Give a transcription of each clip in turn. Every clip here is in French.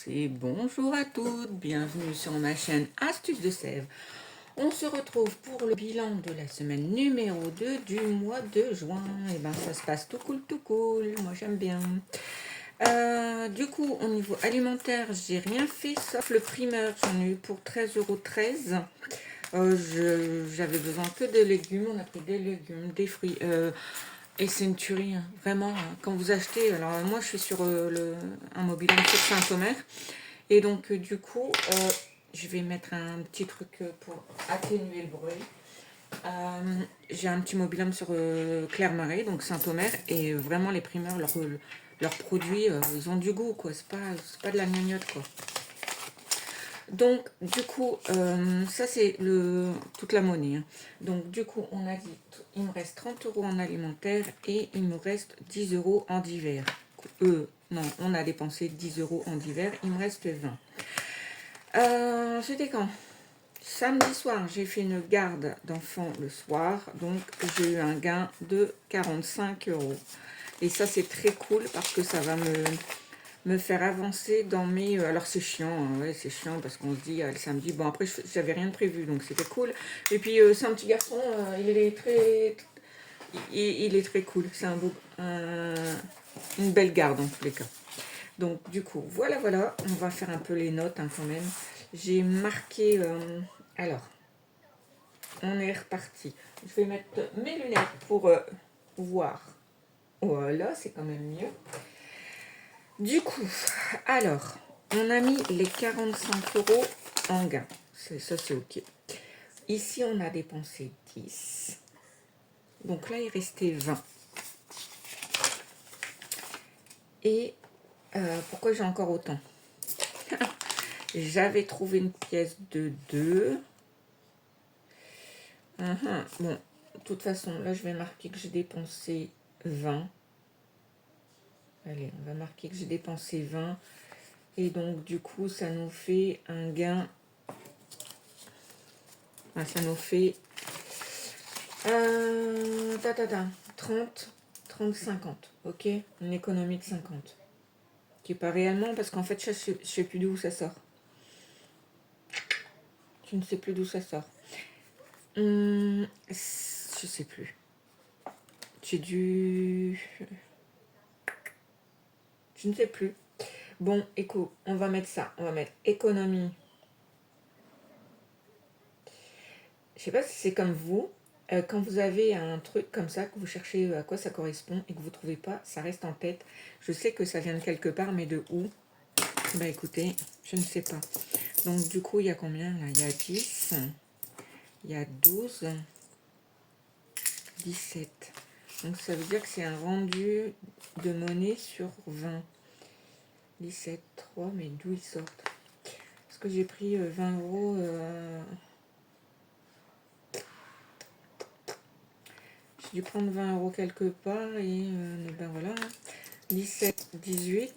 et bonjour à toutes, bienvenue sur ma chaîne Astuces de Sève. On se retrouve pour le bilan de la semaine numéro 2 du mois de juin. Et ben ça se passe tout cool, moi j'aime bien. Du coup, au niveau alimentaire, j'ai rien fait sauf le primeur, j'en ai eu pour 13,13 €. J'avais besoin que de légumes, on a pris des légumes, des fruits. Et c'est une tuerie, hein. Vraiment, hein. Quand vous achetez, alors moi je suis sur un mobil-home sur Saint-Omer, et donc du coup, je vais mettre un petit truc pour atténuer le bruit. J'ai un petit mobil-home sur Clermarais, donc Saint-Omer, et vraiment les primeurs, leurs produits, ils ont du goût, quoi. C'est pas de la gnognotte, quoi. Donc, du coup, ça c'est toute la monnaie, hein. Donc, du coup, on a dit, il me reste 30 € en alimentaire et il me reste 10 € en divers. Non, on a dépensé 10 € en divers, il me reste 20. C'était quand? Samedi soir, j'ai fait une garde d'enfants le soir, donc j'ai eu un gain de 45 €. Et ça, c'est très cool parce que ça va me faire avancer dans mes... alors c'est chiant, hein, ouais, c'est chiant parce qu'on se dit le samedi, bon après j'avais rien de prévu donc c'était cool. Et puis c'est un petit garçon, il est très cool, c'est une belle garde en tous les cas. Donc du coup, voilà, on va faire un peu les notes, hein, quand même. J'ai marqué, alors, on est reparti. Je vais mettre mes lunettes pour voir. Voilà, c'est quand même mieux. Du coup, alors, on a mis les 45 € en gain. Ça, c'est OK. Ici, on a dépensé 10. Donc là, il restait 20. Et pourquoi j'ai encore autant? J'avais trouvé une pièce de 2. Bon, de toute façon, là, je vais marquer que j'ai dépensé 20. Allez, on va marquer que j'ai dépensé 20. Et donc, du coup, ça nous fait un gain. Ça nous fait 30, 30, 50. Ok, une économie de 50. Qui est pas réellement, parce qu'en fait, je sais plus d'où ça sort. Je ne sais plus d'où ça sort. Je sais plus. J'ai dû... Je ne sais plus. Bon, éco, on va mettre ça. On va mettre économie. Je sais pas si c'est comme vous. Quand vous avez un truc comme ça, que vous cherchez à quoi ça correspond et que vous ne trouvez pas, ça reste en tête. Je sais que ça vient de quelque part, mais de où? Bah écoutez, je ne sais pas. Donc du coup, il y a combien là? Il y a 10, il y a 12, 17. Donc ça veut dire que c'est un rendu de monnaie sur 20. 17, 3, mais d'où ils sortent? Parce que j'ai pris 20 €. J'ai dû prendre 20 € quelque part et ben voilà. 17, 18.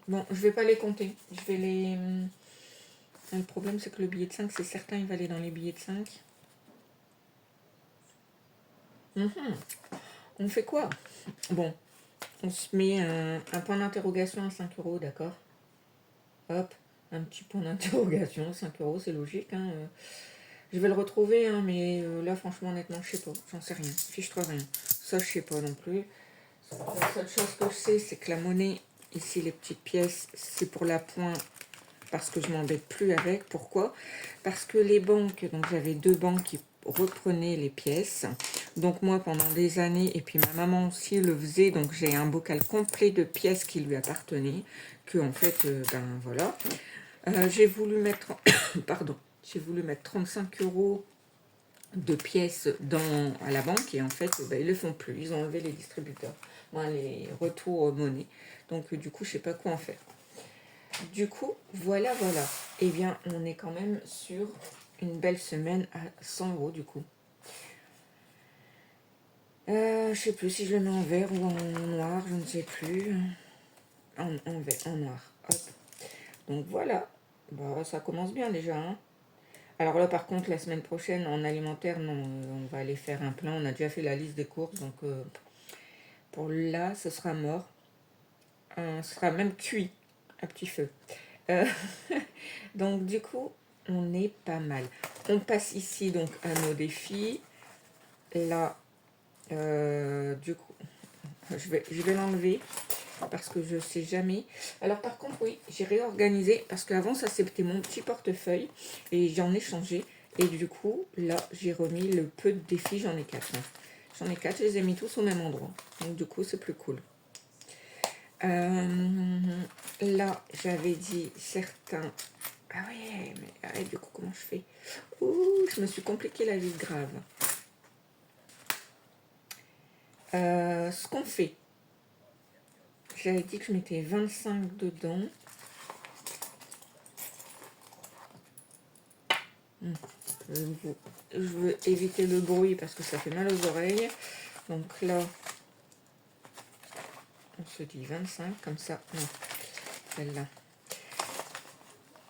Bon, je vais pas les compter. Je vais les... Le problème, c'est que le billet de 5, c'est certain, il va aller dans les billets de 5. On fait quoi? Bon, on se met un point d'interrogation à 5 €, d'accord? Hop, un petit point d'interrogation, 5 €, c'est logique, hein. Je vais le retrouver, hein, mais là, franchement, honnêtement, je sais pas. J'en sais rien. Fiche-toi rien. Ça, je sais pas non plus. La seule chose que je sais, c'est que la monnaie, ici, les petites pièces, c'est pour l'appoint parce que je m'embête plus avec. Pourquoi? Parce que les banques, donc j'avais 2 banques qui reprenaient les pièces. Donc moi, pendant des années, et puis ma maman aussi le faisait, donc j'ai un bocal complet de pièces qui lui appartenaient, que en fait, ben voilà. J'ai voulu mettre, pardon, j'ai voulu mettre 35 € de pièces à la banque, et en fait, ben, ils le font plus. Ils ont enlevé les distributeurs, les retours monnaie. Donc du coup, je sais pas quoi en faire. Du coup, voilà. Eh bien, on est quand même sur une belle semaine à 100 € du coup. Je sais plus si je le mets en vert ou en noir, je ne sais plus. En noir. Hop. Donc voilà. Bah, ça commence bien déjà, hein. Alors là, par contre, la semaine prochaine, en alimentaire, non, on va aller faire un plein. On a déjà fait la liste des courses, donc pour là, ce sera mort. Ce sera même cuit à petit feu. Euh, donc du coup, on est pas mal. On passe ici donc à nos défis. Là, du coup, je vais l'enlever parce que je sais jamais. Alors par contre, oui, j'ai réorganisé parce qu'avant ça c'était mon petit portefeuille et j'en ai changé. Et du coup, là, j'ai remis le peu de défis, j'en ai 4. J'en ai 4, je les ai mis tous au même endroit. Donc du coup, c'est plus cool. Là, j'avais dit certains... Ah ouais, mais du coup, comment je fais? Ouh, je me suis compliqué la vie grave. Ce qu'on fait, j'avais dit que je mettais 25 dedans. Je veux éviter le bruit parce que ça fait mal aux oreilles. Donc là, on se dit 25 comme ça. Non, celle-là.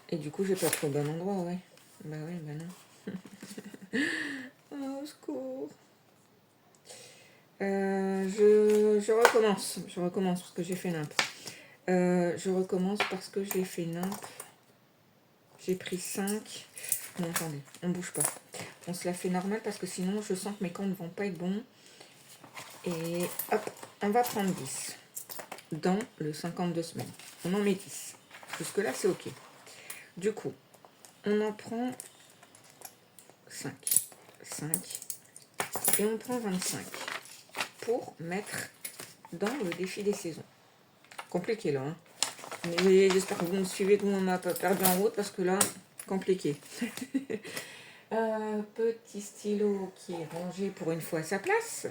Et du coup, j'ai pas trop le bon endroit, ouais. Bah oui, bah non. Oh, au secours. Je recommence. Je recommence parce que j'ai fait nimp. Je recommence parce que j'ai fait nimp. J'ai pris 5. Non, attendez, on bouge pas. On se la fait normal parce que sinon, je sens que mes comptes ne vont pas être bons. Et hop, on va prendre 10 dans le 52 semaines. On en met 10. Jusque-là, c'est OK. Du coup, on en prend 5. 5. Et on prend 25 pour mettre dans le défi des saisons. Compliqué là. Hein. Mais j'espère que vous me suivez, que vous ne m'avez pas perdu en route parce que là, compliqué. Petit stylo qui est rangé pour une fois à sa place.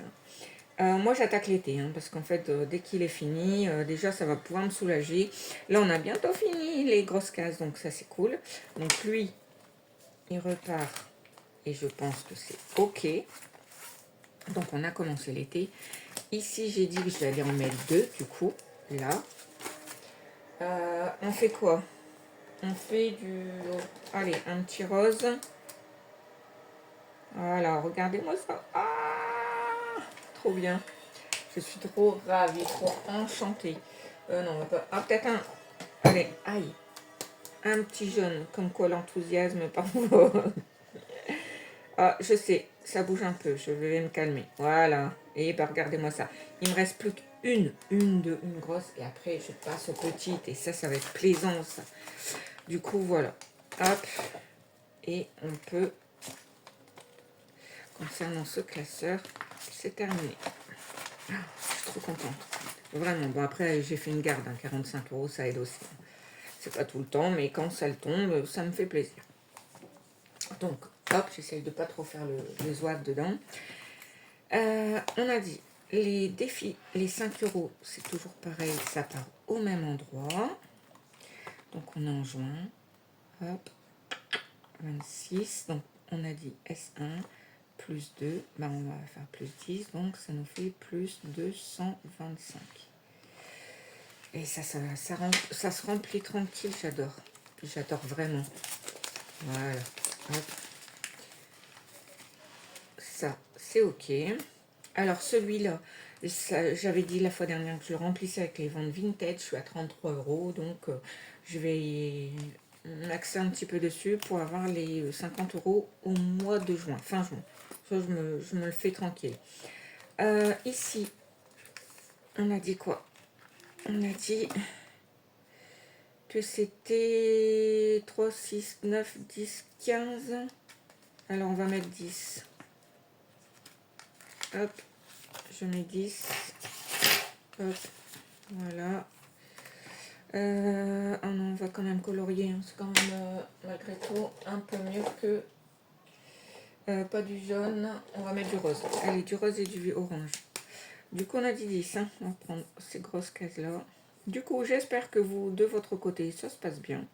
Moi j'attaque l'été hein, parce qu'en fait dès qu'il est fini déjà ça va pouvoir me soulager. Là on a bientôt fini les grosses cases donc ça c'est cool. Donc lui il repart et je pense que c'est OK. Donc on a commencé l'été. Ici j'ai dit que j'allais en mettre 2 du coup là. On fait quoi? On fait du... Allez, un petit rose. Voilà, regardez-moi ça. Ah, trop bien. Je suis trop ravie, trop enchantée. Non, on va pas... Ah, peut-être un... Allez, aïe. Un petit jaune, comme quoi l'enthousiasme, parfois. Ah, je sais, ça bouge un peu. Je vais me calmer. Voilà. Et bah, regardez-moi ça. Il me reste plus une grosse. Et après, je passe aux petites. Et ça va être plaisant, ça. Du coup, voilà. Hop. Et on peut... Concernant ce classeur, c'est terminé. Je suis trop contente. Vraiment. Bon, après, j'ai fait une garde. 45 €, ça aide aussi. C'est pas tout le temps, mais quand ça le tombe, ça me fait plaisir. Donc, hop, j'essaye de pas trop faire le zouave dedans. On a dit, les défis, les 5 €, c'est toujours pareil, ça part au même endroit. Donc, on est en juin. Hop, 26. Donc, on a dit S1 plus 2. Ben, on va faire plus 10. Donc, ça nous fait plus 225. Et ça se remplit tranquille, j'adore. J'adore vraiment. Voilà. Hop. Ça, c'est OK. Alors, celui-là, j'avais dit la fois dernière que je le remplissais avec les ventes vintage. Je suis à 33 €. Donc, je vais m'axer un petit peu dessus pour avoir les 50 € au mois de juin, fin juin. Ça, je me le fais tranquille. Ici, on a dit quoi? On a dit que c'était 3, 6, 9, 10, 15. Alors, on va mettre 10. Hop, je mets 10. Hop, voilà. Ah non, on va quand même colorier. Hein. C'est quand même, malgré tout, un peu mieux que... pas du jaune. On va mettre du rose. Allez, du rose et du orange. Du coup, on a dit 10. Hein. On va prendre ces grosses cases-là. Du coup, j'espère que vous, de votre côté, ça se passe bien.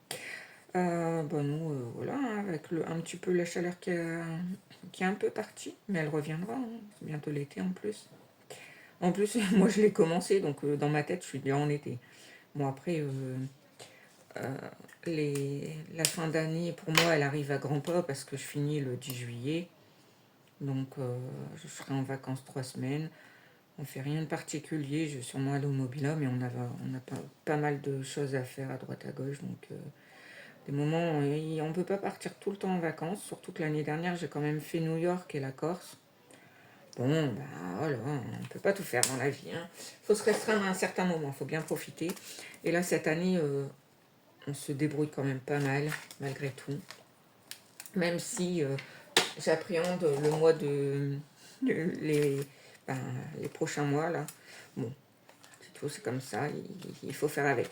Bon, nous, voilà, hein, avec un petit peu la chaleur qui est un peu partie. Mais elle reviendra. Hein. C'est bientôt l'été en plus. En plus, moi, je l'ai commencé. Donc, dans ma tête, je suis déjà en été. Bon, après... la fin d'année, pour moi, elle arrive à grands pas parce que je finis le 10 juillet. Donc, je serai en vacances 3 semaines. On fait rien de particulier, je vais sûrement aller au Mobila, mais on a pas mal de choses à faire à droite à gauche, donc des moments, on peut pas partir tout le temps en vacances, surtout que l'année dernière, j'ai quand même fait New York et la Corse. Bon, bah voilà, on peut pas tout faire dans la vie, hein. Faut se restreindre à un certain moment, faut bien profiter. Et là, cette année, on se débrouille quand même pas mal, malgré tout. Même si j'appréhende le mois les, ben, les prochains mois, là. Bon, c'est tout, c'est comme ça, il faut faire avec.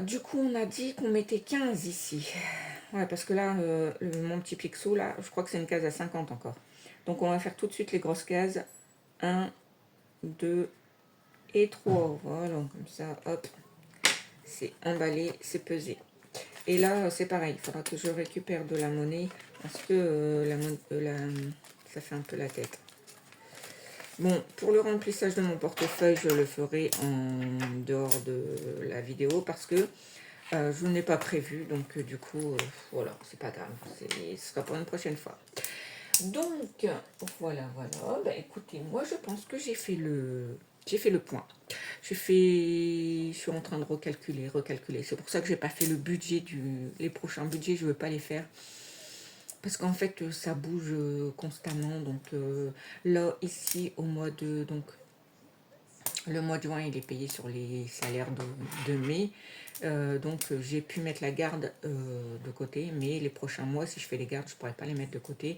Du coup, on a dit qu'on mettait 15 ici. Ouais, parce que là, mon petit pixel, là, je crois que c'est une case à 50 encore. Donc, on va faire tout de suite les grosses cases. 1, 2 et 3. Voilà, comme ça, hop. C'est emballé, c'est pesé. Et là, c'est pareil. Il faudra que je récupère de la monnaie parce que ça fait un peu la tête. Bon, pour le remplissage de mon portefeuille, je le ferai en dehors de la vidéo parce que je n'ai pas prévu. Donc, du coup, voilà, c'est pas grave. Ce sera pour une prochaine fois. Donc, voilà. Bah, écoutez, moi, je pense que j'ai fait le point. Je suis en train de recalculer. C'est pour ça que j'ai pas fait le budget les prochains budgets, je veux pas les faire. Parce qu'en fait, ça bouge constamment. Donc là, ici, donc, le mois de juin, il est payé sur les salaires de mai. Donc, j'ai pu mettre la garde de côté. Mais les prochains mois, si je fais les gardes, je ne pourrai pas les mettre de côté.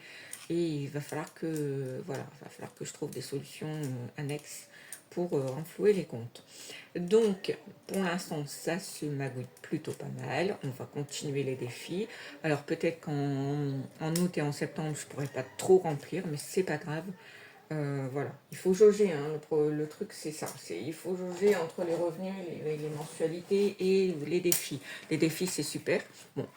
Et il va falloir que je trouve des solutions annexes pour renflouer les comptes. Donc, pour l'instant, ça se magouille plutôt pas mal. On va continuer les défis. Alors, peut-être qu'en août et en septembre, je pourrais pas trop remplir, mais c'est pas grave. Voilà, il faut jauger, hein. Le truc c'est ça, il faut jauger entre les revenus, les mensualités et les défis. Les défis c'est super, bon,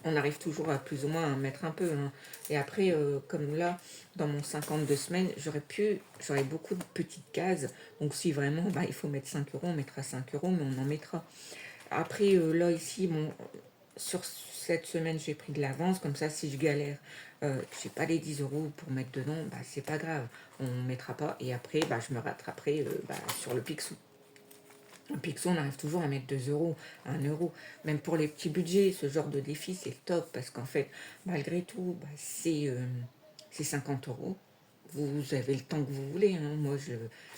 on arrive toujours à plus ou moins à mettre un peu, hein. Et après, comme là, dans mon 52 semaines, j'aurais beaucoup de petites cases, donc si vraiment il faut mettre 5 euros, on mettra 5 euros, mais on en mettra. Après, là ici, bon, sur cette semaine, j'ai pris de l'avance, comme ça, si je galère, j'ai pas les 10 euros pour mettre dedans, c'est pas grave, on ne mettra pas, et après, je me rattraperai sur le Picsou. Le Picsou, on arrive toujours à mettre 2 euros, 1 euro, même pour les petits budgets, ce genre de défi, c'est top, parce qu'en fait, malgré tout, c'est 50 euros. Vous avez le temps que vous voulez, hein. Moi, je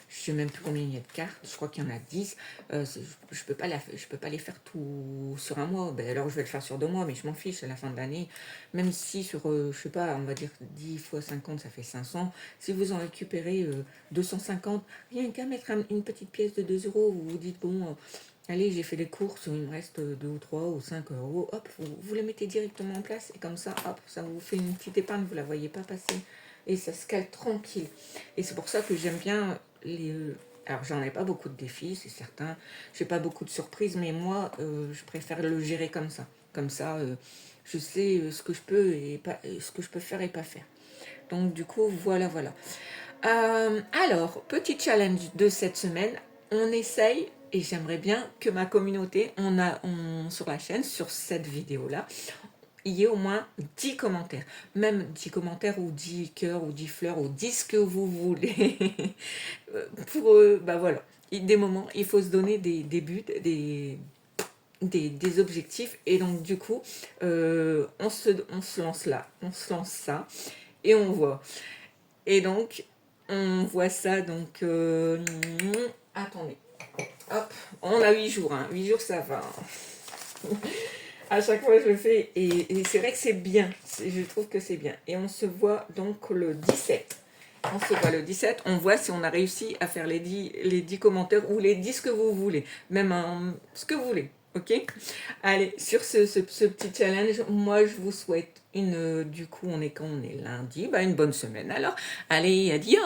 sais même plus combien il y a de cartes. Je crois qu'il y en a 10. Je peux pas les faire tout sur un mois. Alors, je vais le faire sur 2 mois, mais je m'en fiche à la fin de l'année. Même si sur, je sais pas, on va dire 10 fois 50, ça fait 500. Si vous en récupérez 250, rien qu'à mettre une petite pièce de 2 euros, vous vous dites, bon, allez, j'ai fait les courses, il me reste 2 ou 3 ou 5 euros. Hop, vous les mettez directement en place. Et comme ça, hop, ça vous fait une petite épargne, vous la voyez pas passer. Et ça se cale tranquille. Et c'est pour ça que j'aime bien alors, j'en ai pas beaucoup de défis, c'est certain. J'ai pas beaucoup de surprises, mais moi, je préfère le gérer comme ça. Comme ça, je sais ce que je peux et pas, ce que je peux faire et pas faire. Donc, du coup, voilà. Alors, petit challenge de cette semaine. On essaye, et j'aimerais bien que ma communauté, sur la chaîne, sur cette vidéo-là, il y ait au moins 10 commentaires. Même 10 commentaires ou 10 cœurs ou 10 fleurs ou 10 ce que vous voulez. Pour voilà. Des moments, il faut se donner des buts, des objectifs. Et donc, du coup, on se lance là. On se lance ça. Et on voit. Et donc, on voit ça. Donc, attendez. Hop, on a 8 jours. 8 jours, ça va. À chaque fois, je le fais et c'est vrai que c'est bien. Je trouve que c'est bien. Et on se voit donc le 17. On se voit le 17. On voit si on a réussi à faire les 10 commentaires ou les 10 que vous voulez. Même ce que vous voulez. Ok? Allez, sur ce petit challenge, moi, je vous souhaite du coup, on est lundi. Une bonne semaine. Alors, allez, adios!